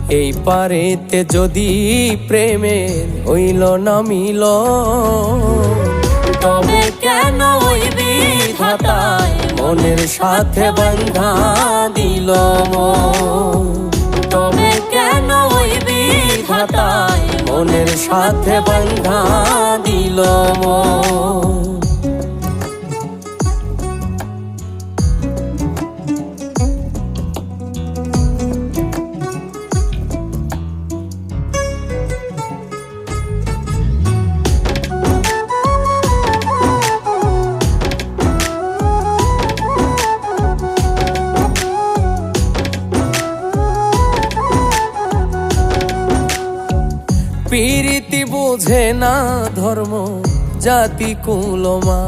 এই পারেতে যদি প্রেমের হইল না মিল, তবে কেন ওই বিধাতায় মনের সাথে বান্ধা দিল মন। তবে কেন ওই বিধাতায় মনের সাথে বান্ধা দিল মন। প্রীতি বোঝে না ধর্ম জাতি কুলমা,